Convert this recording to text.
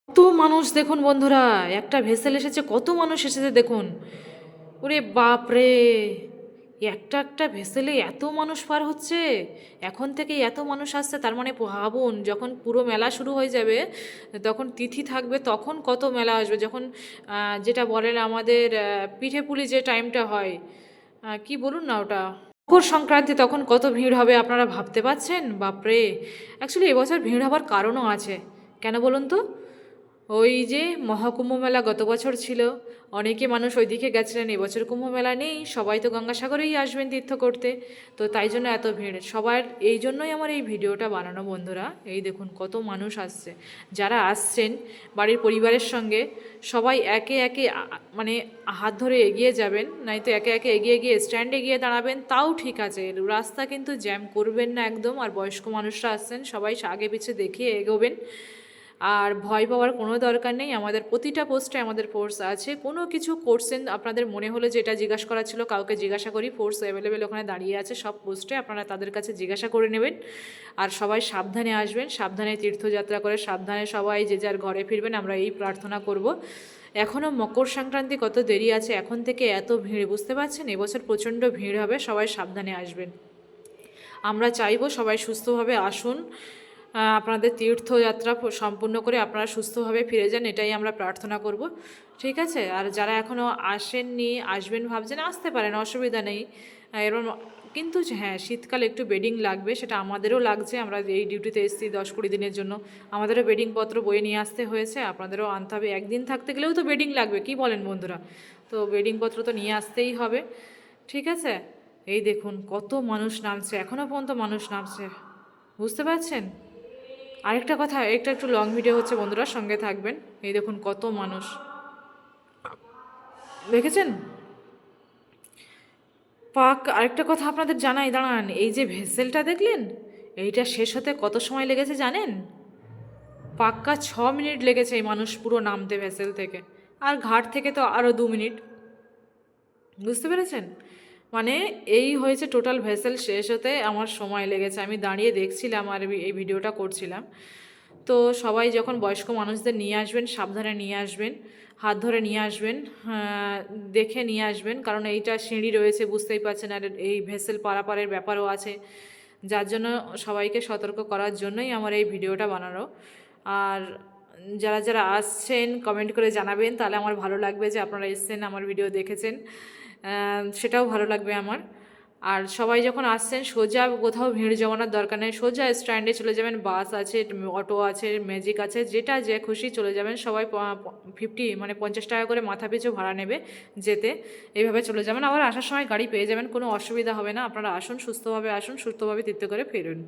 কত মানুষ দেখুন বন্ধুরা, একটা ভেসেল এসেছে, কত মানুষ এসেছে দেখুন। ওরে বাপ রে, একটা একটা ভেসেলে এত মানুষ পার হচ্ছে। এখন থেকেই এত মানুষ আসছে, তার মানে ভাবুন যখন পুরো মেলা শুরু হয়ে যাবে, তখন তিথি থাকবে, তখন কত মেলা আসবে। যখন যেটা বলেন আমাদের পিঠে পুলি যে টাইমটা হয়, কি বলুন না ওটা, মকর সংক্রান্তি, তখন কত ভিড় হবে আপনারা ভাবতে পারছেন? বাপরে, অ্যাকচুয়ালি এবছর ভিড় হবার কারণও আছে। কেন বলুন তো? ওই যে মহাকুম্ভ মেলা গত বছর ছিল, অনেকে মানুষ ওইদিকে গেছিলেন। এবছর কুম্ভ মেলা নেই, সবাই তো গঙ্গাসাগরেই আসবেন তীর্থ করতে, তো তাই জন্য এত ভিড় সবার। এই জন্যই আমার এই ভিডিওটা বানানো বন্ধুরা। এই দেখুন কত মানুষ আসছে। যারা আসছেন বাড়ির পরিবারের সঙ্গে, সবাই একে একে মানে হাত ধরে এগিয়ে যাবেন, নয়তো একে একে এগিয়ে গিয়ে স্ট্যান্ডে গিয়ে দাঁড়াবেন, তাও ঠিক আছে। রাস্তা কিন্তু জ্যাম করবেন না একদম। আর বয়স্ক মানুষরা আসছেন, সবাই আগে পিছে দেখিয়ে এগোবেন। আর ভয় পাওয়ার কোনো দরকার নেই। আমাদের প্রতিটা পোস্টে আমাদের ফোর্স আছে। কোনো কিছু করছেন আপনাদের মনে হলে যে এটা জিজ্ঞাসা করা ছিল, কাউকে জিজ্ঞাসা করি, ফোর্স অ্যাভেলেবেল ওখানে দাঁড়িয়ে আছে সব পোস্টে, আপনারা তাদের কাছে জিজ্ঞাসা করে নেবেন। আর সবাই সাবধানে আসবেন, সাবধানে তীর্থযাত্রা করে সাবধানে সবাই যে যার ঘরে ফিরবেন, আমরা এই প্রার্থনা করব। এখনও মকর সংক্রান্তি কত দেরি আছে, এখন থেকে এত ভিড়, বুঝতে পারছেন? এবছর প্রচণ্ড ভিড় হবে, সবাই সাবধানে আসবেন। আমরা চাইবো সবাই সুস্থভাবে আসুন, আপনাদের তীর্থযাত্রা সম্পূর্ণ করে আপনারা সুস্থভাবে ফিরে যান, এটাই আমরা প্রার্থনা করব। ঠিক আছে? আর যারা এখনও আসেননি, আসবেন ভাবছেন, আসতে পারেন, অসুবিধা নেই। এরকম কিন্তু হ্যাঁ, শীতকালে একটু বেডিং লাগবে, সেটা আমাদেরও লাগছে। আমরা এই ডিউটিতে এসেছি 10-20 দিনের জন্য, আমাদেরও বেডিংপত্র বয়ে নিয়ে আসতে হয়েছে, আপনাদেরও আনতে হবে। একদিন থাকতে গেলেও তো বেডিং লাগবে, কি বলেন বন্ধুরা? তো বেডিংপত্র তো নিয়ে আসতেই হবে। ঠিক আছে? এই দেখুন কত মানুষ নামছে, এখনও পর্যন্ত মানুষ নামছে, বুঝতে পারছেন? আরেকটা কথা, একটা একটু লং ভিডিও হচ্ছে বন্ধুরা, সঙ্গে থাকবেন। এই দেখুন কত মানুষ, দেখেছেন? আরেকটা কথা আপনাদের জানাই, দাঁড়ান। এই যে ভেসেলটা দেখলেন, এইটা শেষ হতে কত সময় লেগেছে জানেন? পাক্কা 6 মিনিট লেগেছে এই মানুষ পুরো নামতে ভেসেল থেকে। আর ঘাট থেকে তো আরও 2 মিনিট, বুঝতে পেরেছেন? মানে এই হয়েছে টোটাল ভেসেল শেষ হতে আমার সময় লেগেছে। আমি দাঁড়িয়ে দেখছিলাম আর এই ভিডিওটা করছিলাম। তো সবাই যখন বয়স্ক মানুষদের নিয়ে আসবেন, সাবধানে নিয়ে আসবেন, হাত ধরে নিয়ে আসবেন, দেখে নিয়ে আসবেন, কারণ এইটা সিঁড়ি রয়েছে, বুঝতেই পারছেন। আর এই ভেসেল পারাপারের ব্যাপারও আছে, যার জন্য সবাইকে সতর্ক করার জন্যই আমার এই ভিডিওটা বানানো। আর যারা যারা আসছেন কমেন্ট করে জানাবেন, তাহলে আমার ভালো লাগবে যে আপনারা এসছেন, আমার ভিডিও দেখেছেন, সেটাও ভালো লাগবে আমার। আর সবাই যখন আসছেন, সোজা কোথাও ভিড় জমানোর দরকার নেই, সোজা স্ট্যান্ডে চলে যাবেন। বাস আছে, অটো আছে, ম্যাজিক আছে, যেটা যে খুশি চলে যাবেন। সবাই 50 টাকা করে মাথা পিছু ভাড়া নেবে যেতে, এইভাবে চলে যাবেন। আবার আসার সময় গাড়ি পেয়ে যাবেন, কোনো অসুবিধা হবে না। আপনারা আসুন, সুস্থভাবে আসুন, সুস্থভাবে তীর্থ করে ফিরুন।